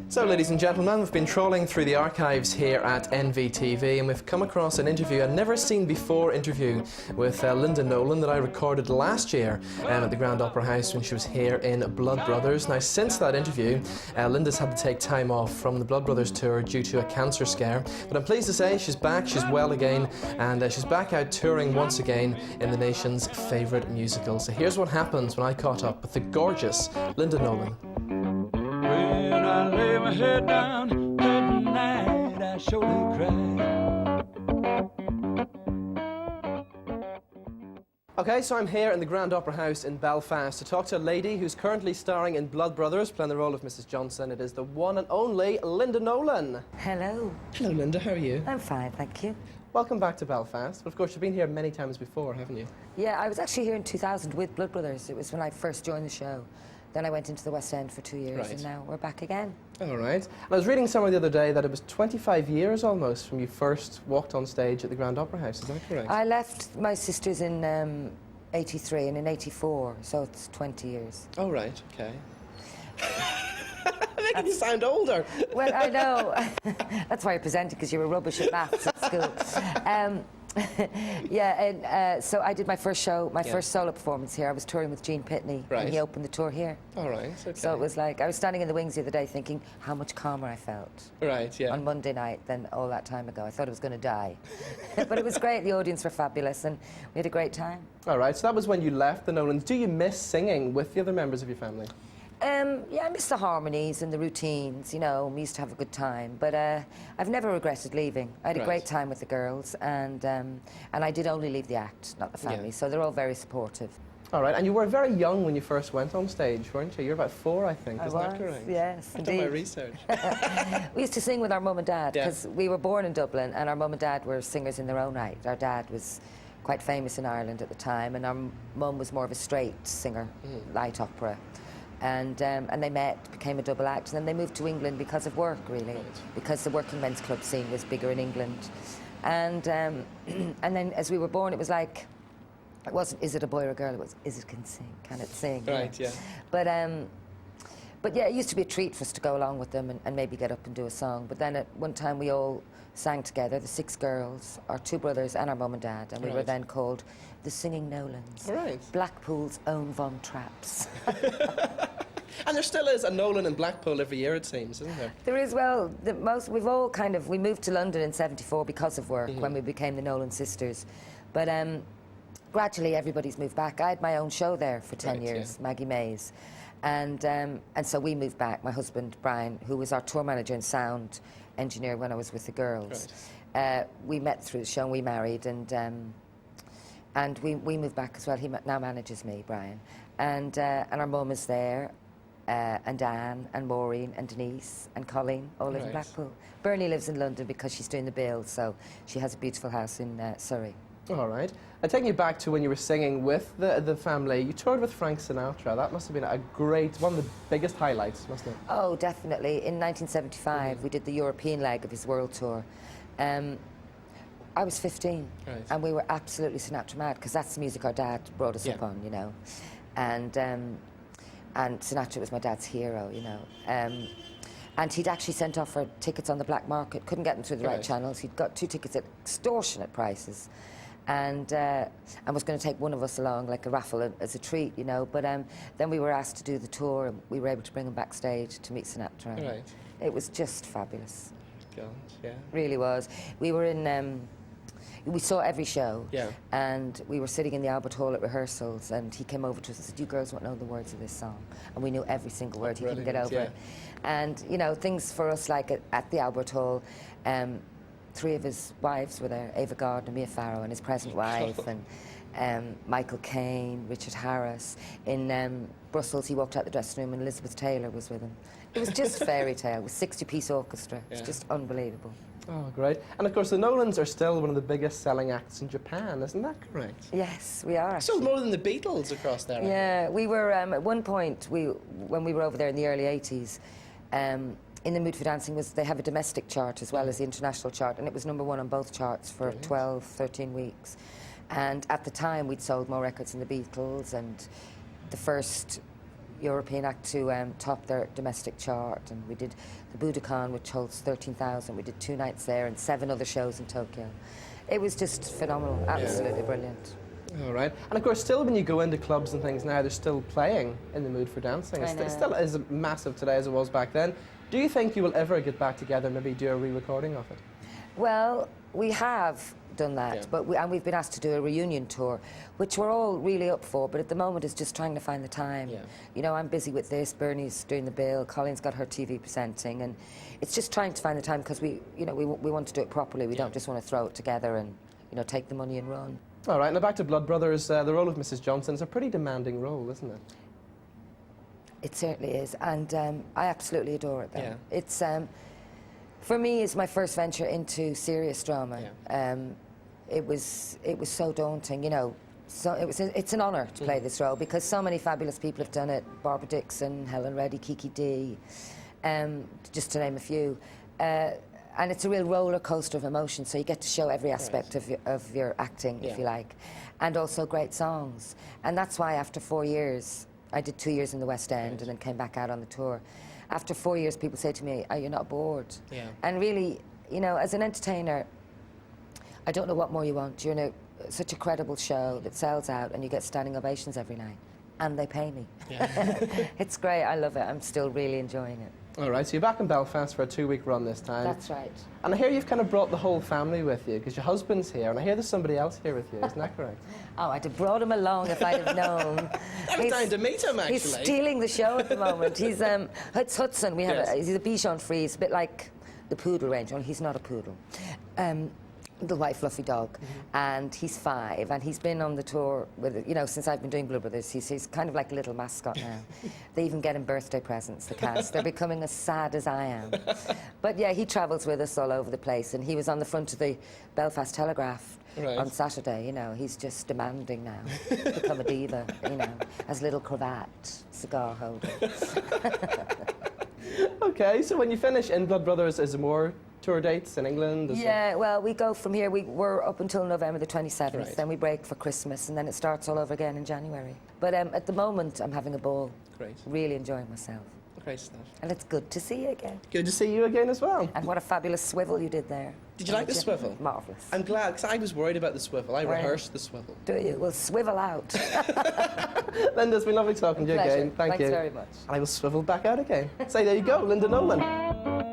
So, ladies and gentlemen, we've been trawling through the archives here at NVTV, and we've come across an interview, a never-seen-before interview with Linda Nolan that I recorded last year at the Grand Opera House when she was here in Blood Brothers. Now, since that interview, Linda's had to take time off from the Blood Brothers tour due to a cancer scare. But I'm pleased to say she's back, she's well again, and she's back out touring once again in the nation's favourite musical. So here's what happens when I caught up with the gorgeous Linda Nolan. When I lay my head down at night, I surely cry. Okay, so I'm here in the Grand Opera House in Belfast to talk to a lady who's currently starring in Blood Brothers, playing the role of Mrs. Johnson. It is the one and only Linda Nolan. Hello. Hello, Linda. How are you? I'm fine, thank you. Welcome back to Belfast. But of course, you've been here many times before, haven't you? Yeah, I was actually here in 2000 with Blood Brothers. It was when I first joined the show. Then I went into the West End for 2 years, and now we're back again. All right. And I was reading somewhere the other day that it was 25 years almost from you first walked on stage at the Grand Opera House. Is that correct? I left my sisters in 83 and in 84, so it's 20 years. Oh, right, okay. Making you sound older. Well, I know. That's why I presented, because you were rubbish at maths at school. Yeah, and so I did my first show, my first solo performance here. I was touring with Gene Pitney, and he opened the tour here. All right, okay. So it was like, I was standing in the wings the other day thinking how much calmer I felt. Right, yeah. On Monday night than all that time ago. I thought I was going to die. But it was great, the audience were fabulous, and we had a great time. All right, so that was when you left the Nolans. Do you miss singing with the other members of your family? Yeah, I miss the harmonies and the routines, you know, we used to have a good time, but I've never regretted leaving. I had a great time with the girls, and I did only leave the act, not the family, so they're all very supportive. All right, and you were very young when you first went on stage, weren't you? You were about 4, I think, isn't that correct? Yes, I've done my research. We used to sing with our mum and dad, because we were born in Dublin, and our mum and dad were singers in their own right. Our dad was quite famous in Ireland at the time, and our mum was more of a straight singer, light opera. And they met, became a double act, and then they moved to England because of work, really, because the working men's club scene was bigger in England. And then as we were born, it was like, it wasn't, is it a boy or a girl? It was, is it can it sing? Right, yeah. But yeah, it used to be a treat for us to go along with them and maybe get up and do a song. But then at one time we all sang together, the 6 girls, our 2 brothers and our mum and dad, and we were then called the Singing Nolans. Right. Blackpool's own Von Trapps. And there still is a Nolan in Blackpool every year, it seems, isn't there? There is, well, we've all kind of, we moved to London in '74 because of work, when we became the Nolan sisters. But gradually everybody's moved back. I had my own show there for 10 years, Maggie Mays. And so we moved back, my husband, Brian, who was our tour manager and sound engineer when I was with the girls. We met through the show and we married, and we moved back as well. He now manages me, Brian. And our mum is there, and Anne, and Maureen, and Denise, and Colleen, all live in Blackpool. Bernie lives in London because she's doing the bills, so she has a beautiful house in Surrey. All right. And taking you back to when you were singing with the family, you toured with Frank Sinatra. That must have been a great, one of the biggest highlights, wasn't it? Oh, definitely. In 1975, we did the European leg of his world tour. I was 15, and we were absolutely Sinatra mad, because that's the music our dad brought us up on, you know. And Sinatra was my dad's hero, you know. And he'd actually sent off for tickets on the black market, couldn't get them through the right channels. He'd got 2 tickets at extortionate prices, and was going to take one of us along, like a raffle as a treat, you know. But then we were asked to do the tour, and we were able to bring him backstage to meet Sinatra. It was just fabulous. God, yeah. Really was. We were in... we saw every show, and we were sitting in the Albert Hall at rehearsals, and he came over to us and said, "You girls won't know the words of this song," and we knew every single word. He couldn't get over it. And you know, things for us like at the Albert Hall, 3 of his wives were there: Ava Gardner, Mia Farrow, and his present wife, and Michael Caine, Richard Harris. In Brussels, he walked out the dressing room, and Elizabeth Taylor was with him. It was just fairy tale with 60-piece orchestra. It's just unbelievable. Oh, great. And of course, the Nolans are still one of the biggest selling acts in Japan, isn't that correct? Yes, we are. Still more than the Beatles across there. Yeah, we were, at one point, when we were over there in the early 80s, In the Mood for Dancing they have a domestic chart as well as the international chart, and it was #1 on both charts for 12, 13 weeks. And at the time, we'd sold more records than the Beatles, and the first European act to top their domestic chart, and we did the Budokan, which holds 13,000. We did 2 nights there and 7 other shows in Tokyo. It was just phenomenal, absolutely brilliant. All right. And of course, still when you go into clubs and things now, they're still playing In the Mood for Dancing. It still is massive today as it was back then. Do you think you will ever get back together and maybe do a re-recording of it? Well, we have done that, but we've been asked to do a reunion tour, which we're all really up for, but at the moment it's just trying to find the time. You know, I'm busy with this, Bernie's doing the bill, Colleen's got her TV presenting, and it's just trying to find the time because we want to do it properly. We don't just want to throw it together and, you know, take the money and run. All right, now back to Blood Brothers. The role of Mrs. Johnson is a pretty demanding role, isn't it? It certainly is, and I absolutely adore it, though. It's, for me, it's my first venture into serious drama. It was so daunting, you know. So it's an honour to play this role because so many fabulous people have done it. Barbara Dixon, Helen Reddy, Kiki Dee, just to name a few. And it's a real roller coaster of emotion, so you get to show every aspect of your acting, if you like, and also great songs. And that's why after 4 years, I did 2 years in the West End and then came back out on the tour. After 4 years, people say to me, "Are you not bored?" And really, you know, as an entertainer, I don't know what more you want. You're in such a credible show that sells out and you get standing ovations every night. And they pay me. It's great, I love it. I'm still really enjoying it. All right, so you're back in Belfast for a 2-week run this time. That's right. And I hear you've kind of brought the whole family with you, because your husband's here, and I hear there's somebody else here with you, isn't that correct? Oh, I'd have brought him along if I'd have known. I'm dying to meet him, actually. He's stealing the show at the moment. He's, it's Hudson. We have he's a Bichon Frise, a bit like the poodle range, only he's not a poodle. The white fluffy dog, and he's 5, and he's been on the tour with, you know, since I've been doing Blood Brothers. He's kind of like a little mascot now. They even get him birthday presents, the cast. They're becoming as sad as I am. But yeah, he travels with us all over the place, and he was on the front of the Belfast Telegraph on Saturday. You know, he's just demanding now, become a diva. You know, has a little cravat, cigar holder. Okay, so when you finish in Blood Brothers, is there more tour dates in England? Well, we go from here. We're up until November the 27th, then we break for Christmas, and then it starts all over again in January. But at the moment, I'm having a ball. Great. Really enjoying myself. Great stuff. And it's good to see you again. Good to see you again as well. And what a fabulous swivel you did there. Did you like the swivel? Marvellous. I'm glad, because I was worried about the swivel. I rehearsed the swivel. Do you? Well, swivel out. Linda, it's been lovely talking to you again. Thanks you. very much. I will swivel back out again. So there you go, Linda Nolan.